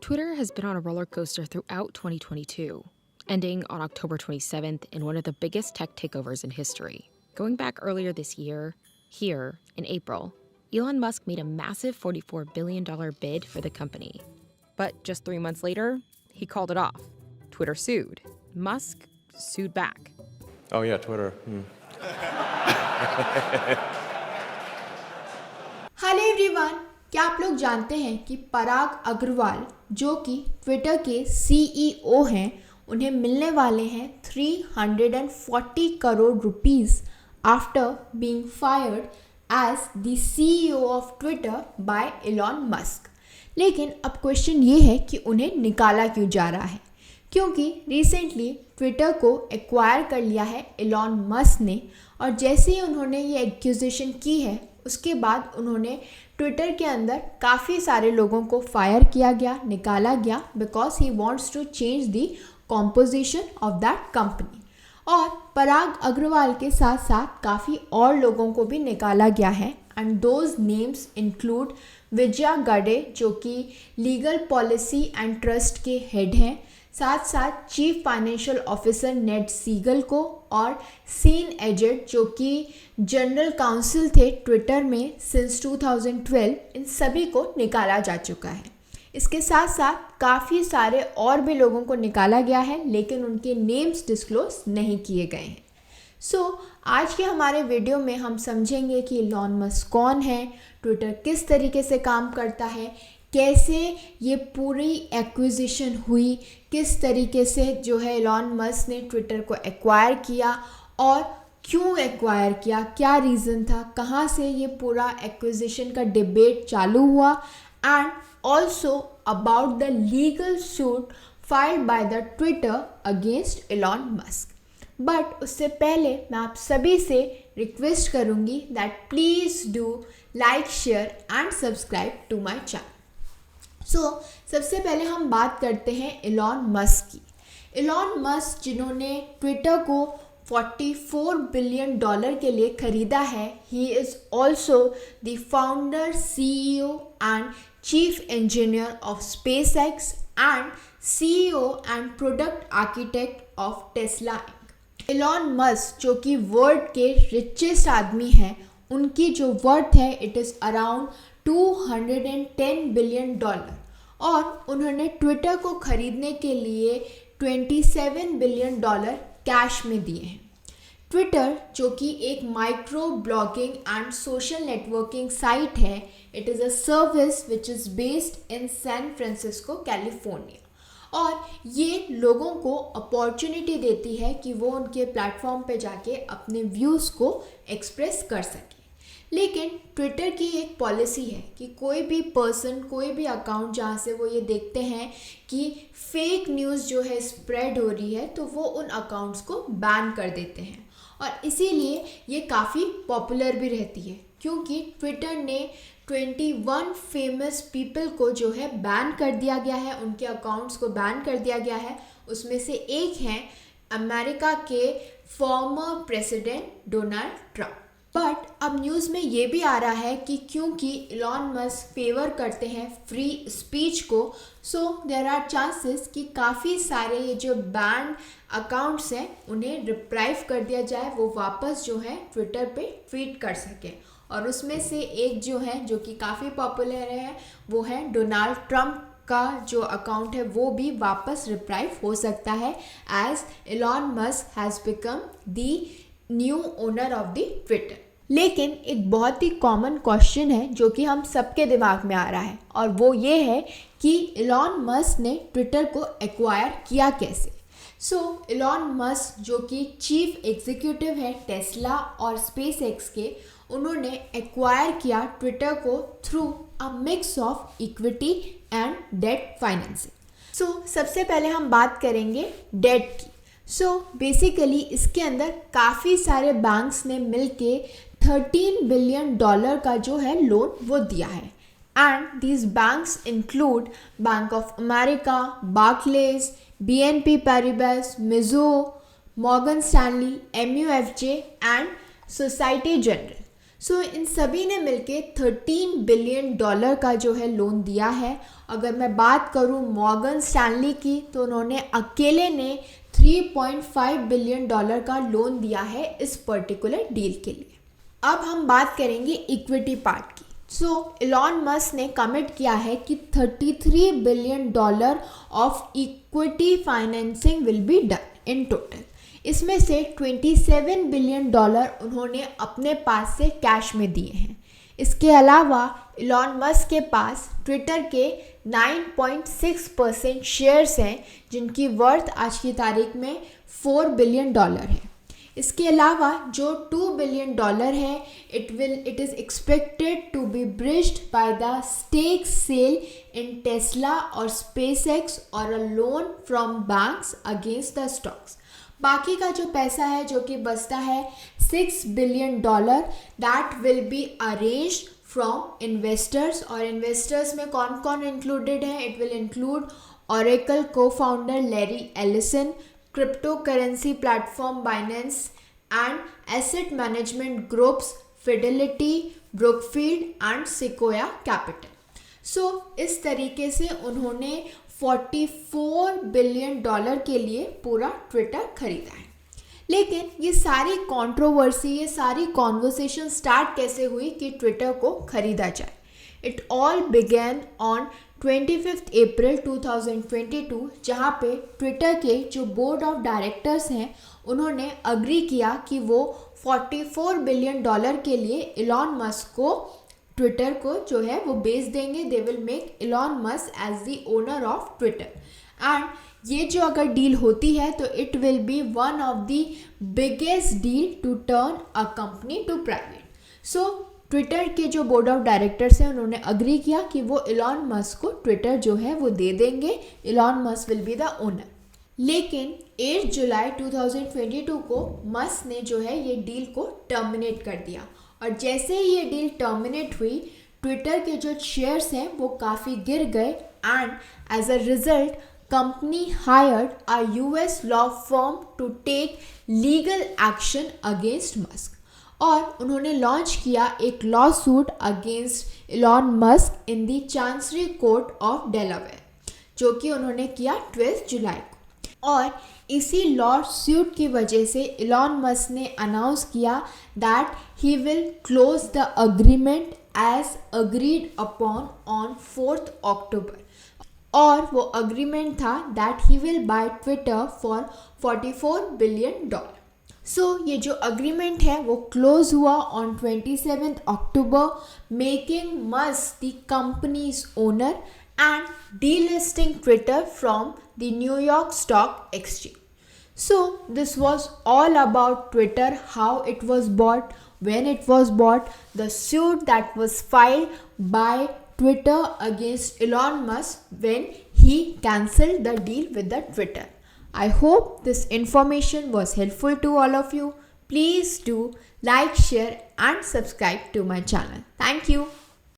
Twitter has been on a roller coaster throughout 2022, ending on October 27th in one of the biggest tech takeovers in history. Going back earlier this year, here in April, Elon Musk made a massive $44 billion bid for the company. But just 3 months later, he called it off. Twitter sued. Musk sued back. Oh yeah, Twitter. Hello everyone, क्या आप लोग जानते हैं कि पराग अग्रवाल जो कि Twitter के CEO हैं, उन्हें मिलने वाले हैं 340 crore rupees after being fired as the CEO of Twitter by Elon Musk. लेकिन अब क्वेश्चन ये है कि उन्हें निकाला क्यों जा रहा है, क्योंकि रिसेंटली ट्विटर को एक्वायर कर लिया है एलॉन मस्क ने, और जैसे ही उन्होंने ये एक्यूजेशन की है उसके बाद उन्होंने ट्विटर के अंदर काफ़ी सारे लोगों को फायर किया गया, निकाला गया, because he wants to change the composition of that company. और पराग अग्रवाल के साथ साथ काफ़ी और लोगों को भी निकाला गया है, and those names include Vijaya गडे जो कि लीगल पॉलिसी एंड ट्रस्ट के हेड हैं, साथ साथ चीफ फाइनेंशियल ऑफिसर नेड सीगल को, और सीन एजेट जो कि जनरल काउंसिल थे ट्विटर में सिंस 2012, इन सभी को निकाला जा चुका है। इसके साथ साथ काफ़ी सारे और भी लोगों को निकाला गया है, लेकिन उनके नेम्स डिस्क्लोज नहीं किए गए हैं। आज के हमारे वीडियो में हम समझेंगे कि एलॉन मस्क कौन है, ट्विटर किस तरीके से काम करता है, कैसे ये पूरी एक्विजिशन हुई, किस तरीके से जो है एलॉन मस्क ने ट्विटर को एक्वायर किया और क्यों एक्वायर किया, क्या रीज़न था, कहाँ से ये पूरा एक्विजिशन का डिबेट चालू हुआ, and also about the legal suit filed by the Twitter against Elon Musk. But उससे पहले मैं आप सभी से रिक्वेस्ट करूँगी that please do like, share and subscribe to my channel. सबसे पहले हम बात करते हैं एलॉन मस्क की। एलॉन मस्क जिन्होंने ट्विटर को $44 बिलियन के लिए ख़रीदा है, he is also the founder, CEO and chief engineer of SpaceX and CEO and product architect of Tesla Inc. Elon Musk जो कि वर्ल्ड के रिचेस्ट आदमी हैं, उनकी जो वर्थ है इट इज़ अराउंड $210 बिलियन, और उन्होंने ट्विटर को खरीदने के लिए $27 बिलियन कैश में दिए हैं। ट्विटर जो कि एक micro blogging and social networking site है, it is a service which is based in San Francisco California, और ये लोगों को अपॉर्चुनिटी देती है कि वो उनके प्लेटफॉर्म पे जाके अपने व्यूज़ को एक्सप्रेस कर सकें। लेकिन ट्विटर की एक पॉलिसी है कि कोई भी पर्सन, कोई भी अकाउंट जहाँ से वो ये देखते हैं कि फेक न्यूज़ जो है स्प्रेड हो रही है, तो वो उन अकाउंट्स को बैन कर देते हैं, और इसीलिए ये काफ़ी पॉपुलर भी रहती है, क्योंकि ट्विटर ने 21 फेमस पीपल को जो है बैन कर दिया गया है, उनके अकाउंट्स को बैन कर दिया गया है। उसमें से एक हैं अमेरिका के former president Donald Trump. But अब न्यूज़ में ये भी आ रहा है कि क्योंकि एलॉन मस्क फेवर करते हैं फ्री स्पीच को, सो देयर आर चांसेस कि काफ़ी सारे ये जो बैन अकाउंट्स हैं उन्हें रिप्राइव कर दिया जाए, वो वापस जो है ट्विटर पे ट्वीट कर सकें। और उसमें से एक जो है जो कि काफ़ी पॉपुलर है, वो है डोनाल्ड ट्रंप का जो अकाउंट है, वो भी वापस रिप्राइव हो सकता है, as Elon Musk has become the new owner of the Twitter. लेकिन एक बहुत ही कॉमन क्वेश्चन है जो कि हम सबके दिमाग में आ रहा है, और वो ये है कि एलॉन मस्क ने ट्विटर को एक्वायर किया कैसे। एलॉन मस्क जो कि चीफ एग्जीक्यूटिव है टेस्ला और स्पेसएक्स के, उन्होंने एक्वायर किया ट्विटर को through a mix of equity and debt financing. सबसे पहले हम बात करेंगे डेट की। बेसिकली इसके अंदर काफ़ी सारे बैंक्स ने मिलके $13 बिलियन का जो है लोन वो दिया है, and these banks include Bank of America, Barclays, BNP Paribas, Mizuho, Morgan Stanley, MUFG and Societe Generale. So इन सभी ने मिलके $13 बिलियन का जो है लोन दिया है। अगर मैं बात करूं मॉर्गन स्टैनली की तो उन्होंने अकेले ने $3.5 बिलियन का लोन दिया है इस पर्टिकुलर डील के लिए। अब हम बात करेंगे इक्विटी पार्ट की। सो इलॉन मस्क ने कमिट किया है कि $33 billion of equity financing will be done in total. इसमें से $27 बिलियन उन्होंने अपने पास से कैश में दिए हैं। इसके अलावा इलॉन मस्क के पास ट्विटर के 9.6% शेयर्स हैं जिनकी वर्थ आज की तारीख में $4 बिलियन है। इसके अलावा जो $2 बिलियन है it is expected to be bridged by the stake sale in Tesla और स्पेसएक्स और a loan from banks against the stocks. बाकी का जो पैसा है जो कि बचता है $6 billion that will be arranged from investors. और इन्वेस्टर्स में कौन कौन इंक्लूडेड है? It will include Oracle co founder Larry Ellison, cryptocurrency platform Binance and asset management groups Fidelity, Brookfield and Sequoia Capital. So इस तरीके से उन्होंने $44 billion के लिए पूरा ट्विटर खरीदा है। लेकिन ये सारी कंट्रोवर्सी, ये सारी कॉन्वर्सेशन स्टार्ट कैसे हुई कि ट्विटर को खरीदा जाए? इट ऑल बिगेन ऑन 25 अप्रैल 2022 जहाँ पे ट्विटर के जो बोर्ड ऑफ डायरेक्टर्स हैं उन्होंने अग्री किया कि वो $44 बिलियन के लिए इलॉन मस्क को ट्विटर को जो है वो बेच देंगे। They will make Elon Musk as the owner of Twitter. And ये जो अगर डील होती है तो it will be one of the biggest deal to turn a company to private. So Twitter के जो बोर्ड ऑफ डायरेक्टर्स हैं उन्होंने अग्री किया कि वो इलॉन मस्क को ट्विटर जो है वो दे देंगे। Elon Musk will be the owner. लेकिन 8 जुलाई 2022 को मस्क ने जो है ये डील को टर्मिनेट कर दिया। और जैसे ही ये डील टर्मिनेट हुई ट्विटर के जो शेयर्स हैं वो काफ़ी गिर गए and as a result company hired a US law firm to take legal action against Musk. और उन्होंने लॉन्च किया एक law suit against Elon Musk in the chancery court of Delaware, जो कि उन्होंने किया 12 जुलाई को। और इसी लॉ सूट की वजह से इलॉन मस्क ने अनाउंस किया that he will close the agreement as agreed upon on 4 October. और वो अग्रीमेंट था that he will buy Twitter for $44 billion. So ये जो अग्रीमेंट है वो क्लोज हुआ on 27 October, making Musk the company's owner and delisting Twitter from the New York Stock Exchange. So this was all about Twitter, how it was bought, when it was bought, the suit that was filed by Twitter against Elon Musk when he cancelled the deal with the Twitter. I hope this information was helpful to all of you. Please do like, share and subscribe to my channel. Thank you.